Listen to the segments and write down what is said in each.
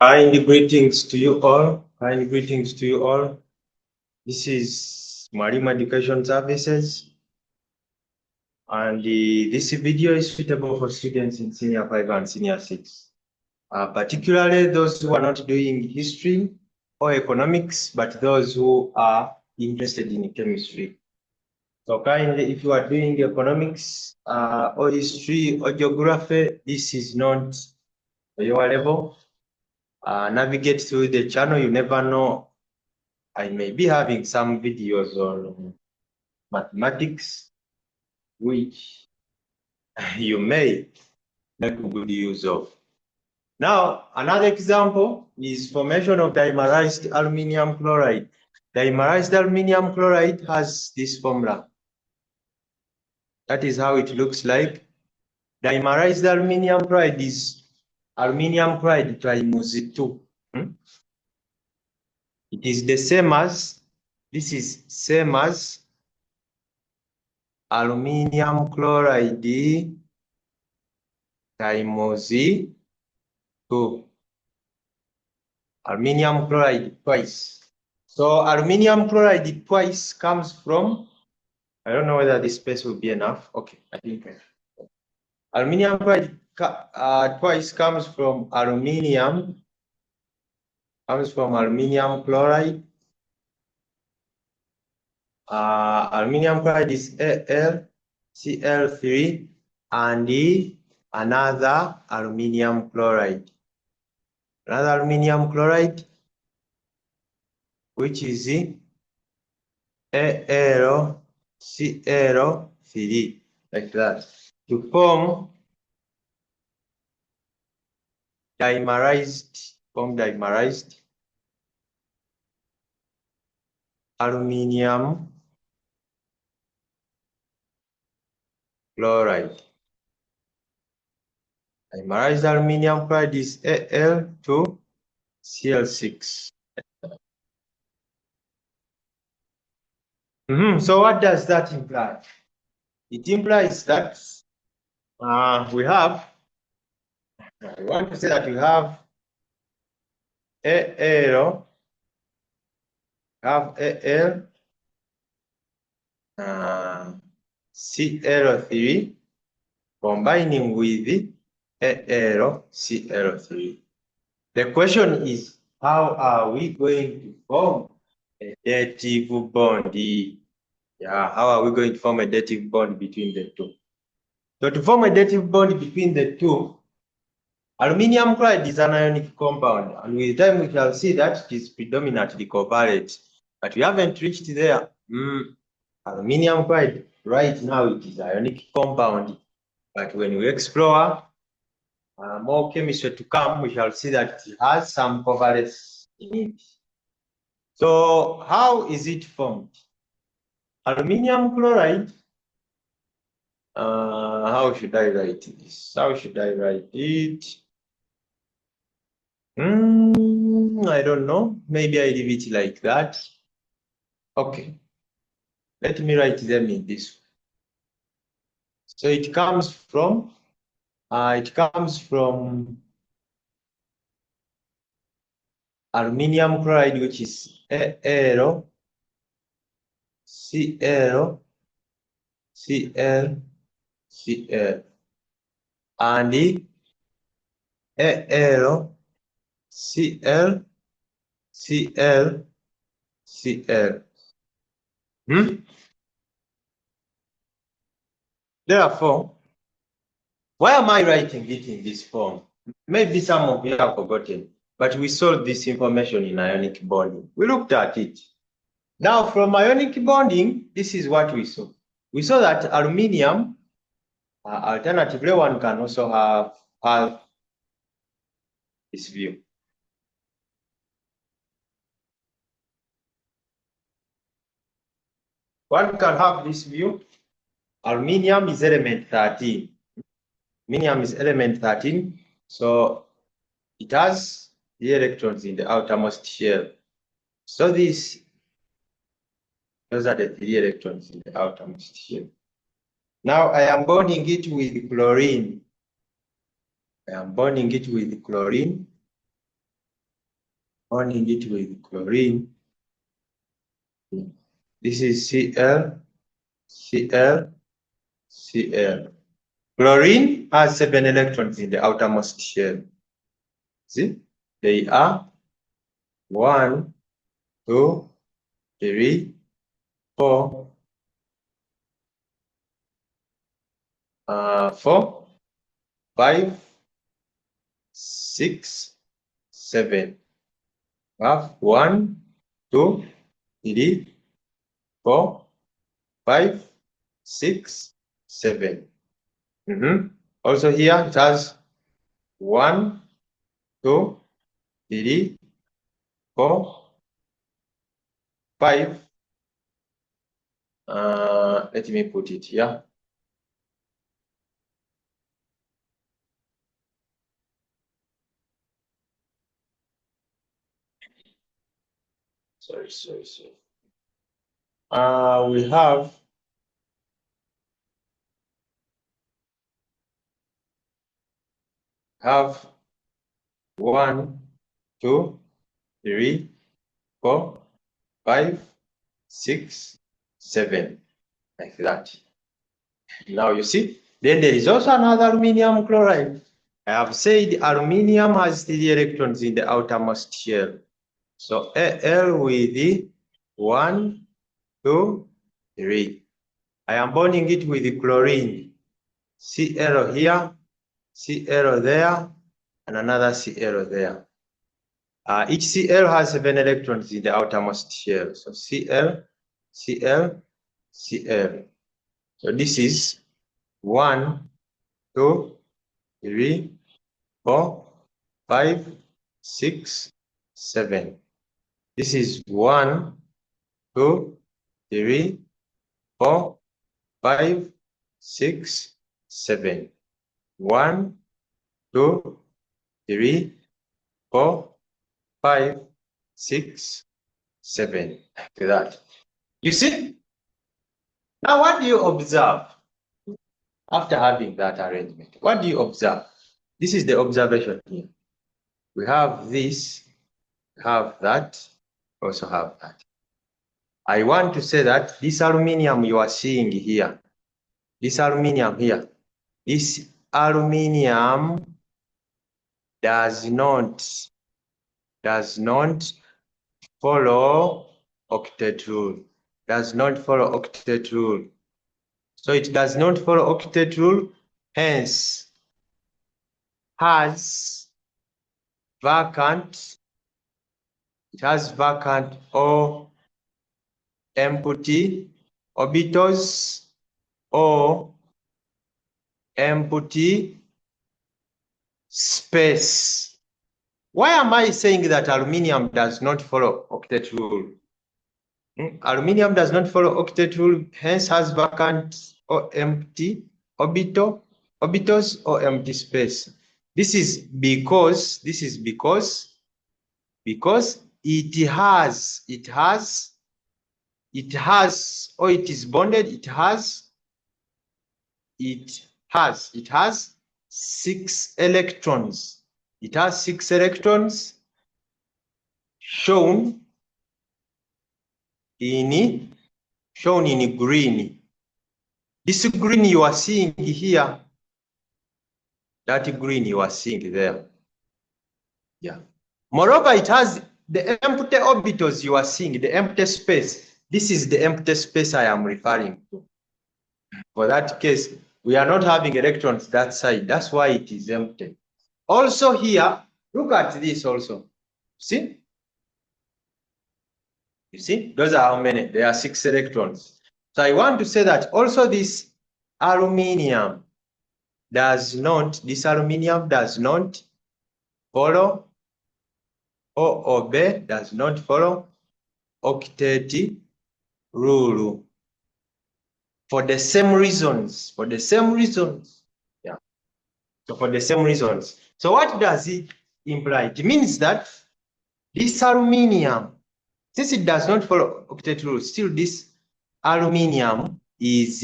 Kind greetings to you all. Kind greetings to you all. This is Mwalimu Education Services, and this video is suitable for students in Senior 5 and Senior 6, particularly those who are not doing history or economics, but those who are interested in chemistry. So kindly, if you are doing economics or history or geography, this is not your level. Navigate through the channel. You never know, I may be having some videos on mathematics, which you may make good use of. Now, another example is formation of dimerized aluminium chloride. Dimerized aluminium chloride has this formula. That is how it looks like. Dimerized aluminium chloride is aluminium chloride times 2. It is the same as, this is same as aluminium chloride times 2. Aluminium chloride twice. So aluminium chloride twice comes from, I don't know whether this space will be enough. Okay, I think aluminium chloride twice comes from aluminium chloride. Aluminium chloride is AlCl3 and another aluminium chloride. Another aluminium chloride, which is AlCl3, like that, to form dimerized aluminium chloride. Dimerized aluminium chloride is Al2Cl6. So what does that imply? It implies that we want to say that we have Cl3 combining with AlCl3. The question is, how are we going to form a dative bond? How are we going to form a dative bond between the two? So to form a dative bond between the two, aluminium chloride is an ionic compound, and with time we shall see that it is predominantly covalent. But we haven't reached there. Aluminium chloride, right now it is ionic compound. But when we explore more chemistry to come, we shall see that it has some covalence in it. So how is it formed? Aluminium chloride, how should I write this? How should I write it? I don't know. Maybe I leave it like that. Okay. Let me write them in this way. So it comes from aluminium chloride, which is AlCl, Cl, and AlCl, Cl. Therefore, why am I writing it in this form? Maybe some of you have forgotten, but we saw this information in ionic bonding. We looked at it. Now, from ionic bonding, this is what we saw. We saw that aluminium, alternatively, one can also have this view. One can have this view. Aluminium is element 13. Aluminium is element 13, so it has the electrons in the outermost shell. So those are the 3 electrons in the outermost shell. Now I am bonding it with chlorine. bonding it with chlorine. This is Cl, Cl, Cl. Chlorine has 7 electrons in the outermost shell. See, they are 1, 2, 3, 4, 4, 5, 6, 7. We have 1, 2, 3, 4, 5, 6, 7. Also here it has 1, 2, 3, 4, 5. Let me put it here. Sorry. We have 1, 2, 3, 4, 5, 6, 7, like that. Now you see, then there is also another aluminium chloride. I have said aluminium has 3 electrons in the outermost shell. So Al with the 1, 2, 3. I am bonding it with the chlorine. Cl here, Cl there, and another Cl there. Each Cl has 7 electrons in the outermost shell. So Cl, Cl, Cl. So this is 1, 2, 3, 4, 5, 6, 7. This is 1, 2, 3, 4, 5, 6, 7. 1, 2, 3, 4, 5, 6, 7. Like that. You see? Now what do you observe after having that arrangement? What do you observe? This is the observation here. We have this, have that, also have that. I want to say that this aluminium you are seeing here, this aluminium here, this aluminium does not follow octet rule. Does not follow octet rule. So it does not follow octet rule, hence has vacant, it has vacant or empty orbitals or empty space. Why am I saying that aluminium does not follow octet rule? Aluminium does not follow octet rule, hence has vacant or empty orbitals or empty space. This is because it has or it is bonded, it has 6 electrons. It has 6 electrons shown in green. This green you are seeing here, that green you are seeing there. Yeah. Moreover, it has the empty orbitals you are seeing, the empty space. This is the empty space I am referring to. For that case, we are not having electrons that side. That's why it is empty. Also here, look at this also. See? You see? Those are how many? There are 6 electrons. So I want to say that also this aluminium does not follow or obey, does not follow octet rule. For the same reasons. Yeah. So for the same reasons. So what does it imply? It means that this aluminium, since it does not follow octet rule, still this aluminium is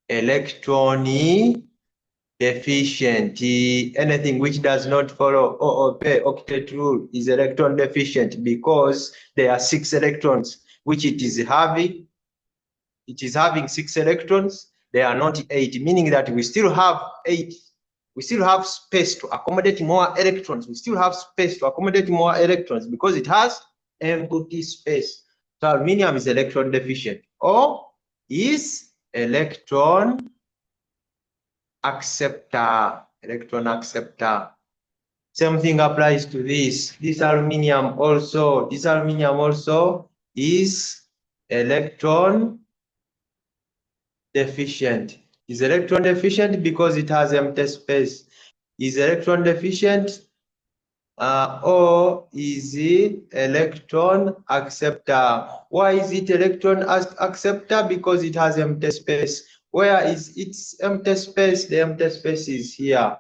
electron deficient. Anything which does not follow or obey octet rule is electron deficient because there are 6 electrons which it is having. It is having 6 electrons. They are not 8, meaning that we still have 8. We still have space to accommodate more electrons. We still have space to accommodate more electrons because it has empty space. So aluminium is electron deficient or is electron acceptor. Electron acceptor. Same thing applies to this. This aluminium also is electron deficient. Is electron deficient because it has empty space. Is electron deficient or is it electron acceptor? Why is it electron acceptor? Because it has empty space. Where is its empty space? The empty space is here.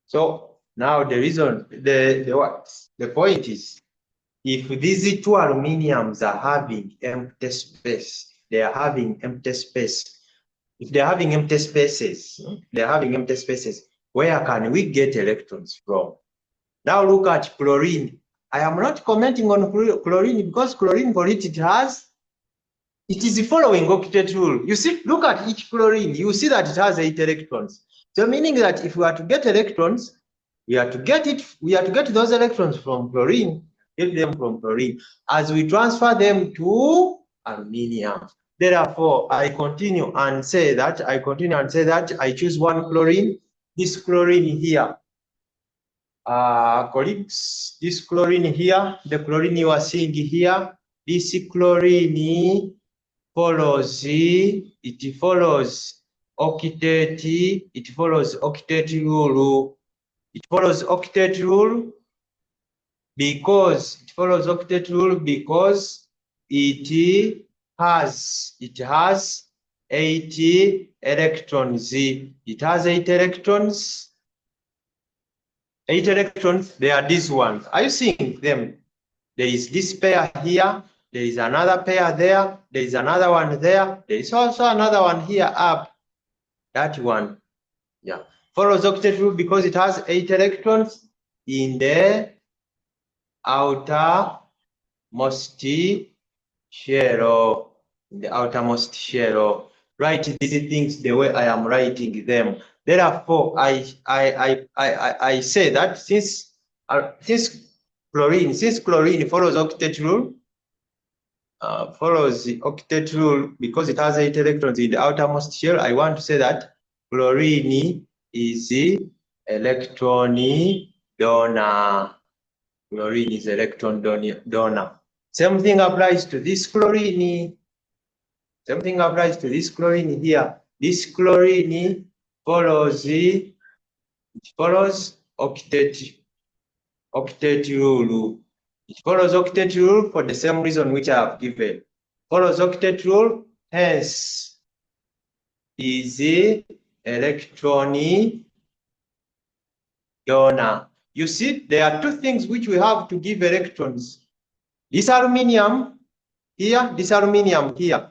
So now the reason, the point is, if these two aluminiums are having empty space, they are having empty space. If they're having empty spaces, where can we get electrons from? Now look at chlorine. I am not commenting on chlorine because chlorine for it is following octet rule. You see, look at each chlorine. You see that it has 8 electrons. So meaning that if we are to get electrons, we are to get those electrons from chlorine, get them from chlorine, as we transfer them to aluminium. Therefore, I continue and say that I choose one chlorine, this chlorine here. Colleagues, this chlorine here, the chlorine you are seeing here, this chlorine follows octet rule. It follows octet rule because it has 80 electrons. It has 8 electrons. 8 electrons, they are these ones. Are you seeing them? There is this pair here, there is another pair there, there is another one there, there is also another one here up. That one, yeah. Follows octet rule because it has 8 electrons in the outermost shell. Write these things the way I am writing them. Therefore, I say that since chlorine follows octet rule, because it has 8 electrons in the outermost shell, I want to say that chlorine is the electron donor. Chlorine is electron donor. Same thing applies to this chlorine. Same thing applies to this chlorine here. This chlorine follows octet rule. It follows octet rule for the same reason which I have given. Follows octet rule, hence is the electron donor. You see, there are 2 things which we have to give electrons. This aluminium here, this aluminium here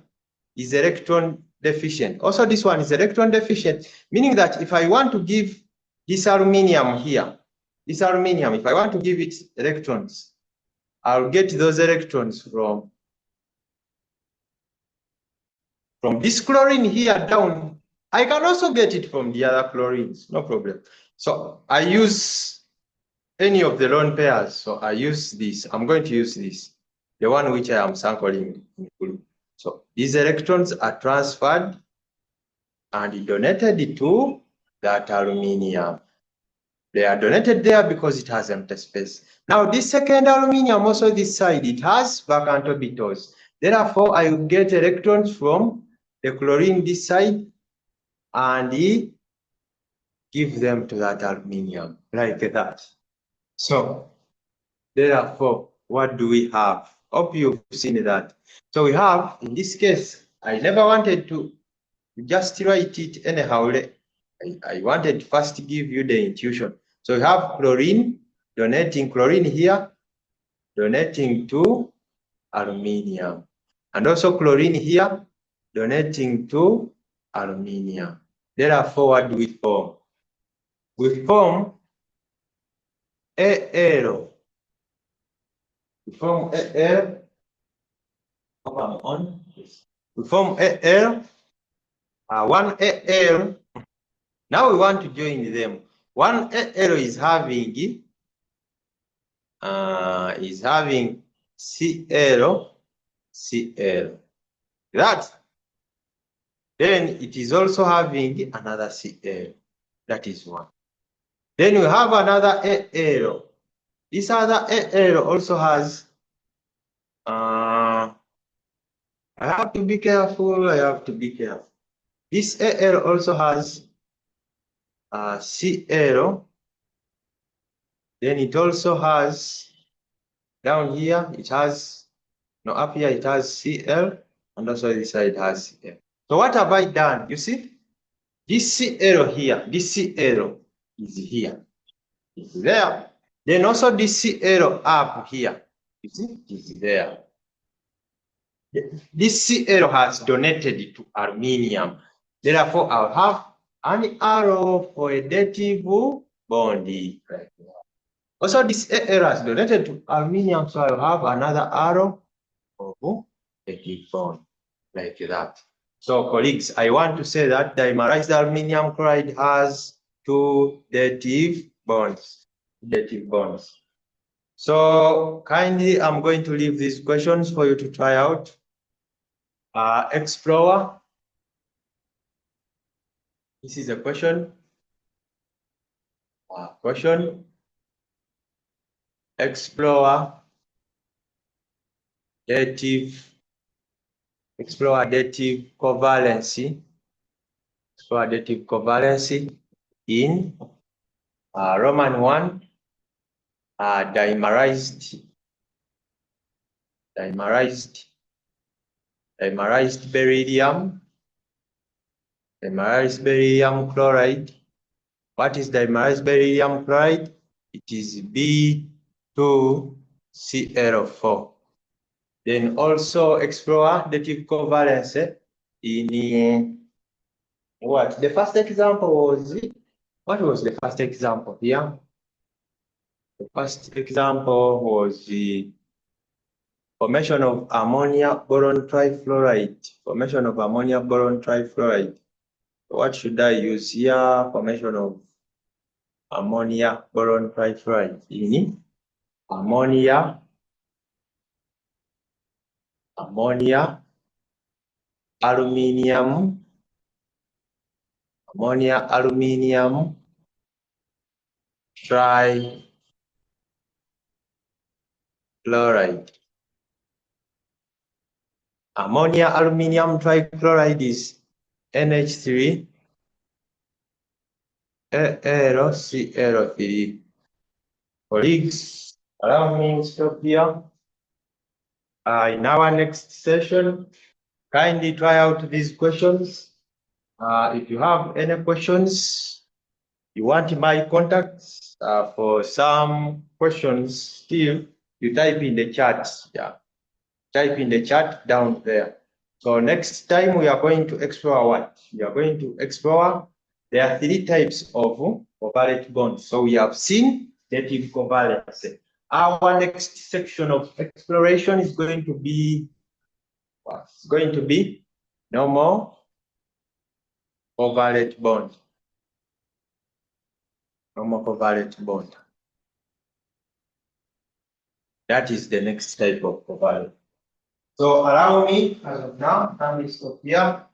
is electron deficient. Also, this one is electron deficient, meaning that if I want to give this aluminium here, if I want to give it electrons, I'll get those electrons from this chlorine here down. I can also get it from the other chlorines, no problem. So I use any of the lone pairs. So I use this. I'm going to use this, the one which I am sampling in blue. So these electrons are transferred and donated to that aluminium. They are donated there because it has empty space. Now this second aluminium, also this side, it has vacant orbitals. Therefore, I will get electrons from the chlorine this side and give them to that aluminium, like that. So, therefore, what do we have? Hope you've seen that. So we have, in this case, I never wanted to just write it anyhow. I wanted to first give you the intuition. So we have chlorine, donating chlorine here, donating to aluminium. And also chlorine here, donating to aluminium. Therefore, what do we form? We form AL. We form AL. Come on. We form AL. One AL. Now we want to join them. One AL is having Cl. That. Then it is also having another Cl. That is one. Then we have another Al. This other Al also has. I have to be careful. This Al also has Cl. Then it also has down here. It has up here. It has Cl, and also this side has Cl. So what have I done? You see, this Cl here. This Cl is here. It's there. Then also this Cl up here. You see, it's there. This Cl has donated to aluminium. Therefore, I'll have an arrow for a dative bond. Also, this Al has donated to aluminium, so I'll have another arrow of dative bond, like that. So, colleagues, I want to say that dimerized aluminium chloride has two dative bonds. So, kindly, I'm going to leave these questions for you to try out. Explorer. This is a question. Explorer dative covalency. In Roman 1, dimerized beryllium chloride. What is dimerized beryllium chloride? It is B2Cl4. Then also explore dative covalence in what? The first example was, what was the first example here? The first example was the formation of ammonia boron trifluoride. What should I use here? Formation of ammonia boron trifluoride in ammonia aluminium trichloride. Ammonia aluminium trichloride is NH3 AlCl3. Colleagues, allow me to stop here. In our next session, kindly try out these questions. If you have any questions, you want my contacts for some questions still, you type in the chat. Type in the chat down there. So next time we are going to explore what? We are going to explore, there are 3 types of covalent bonds. So we have seen dative covalence. Our next section of exploration is going to be what? It's going to be normal covalent bond. That is the next type of covalent. So allow me, as of now, let me stop here.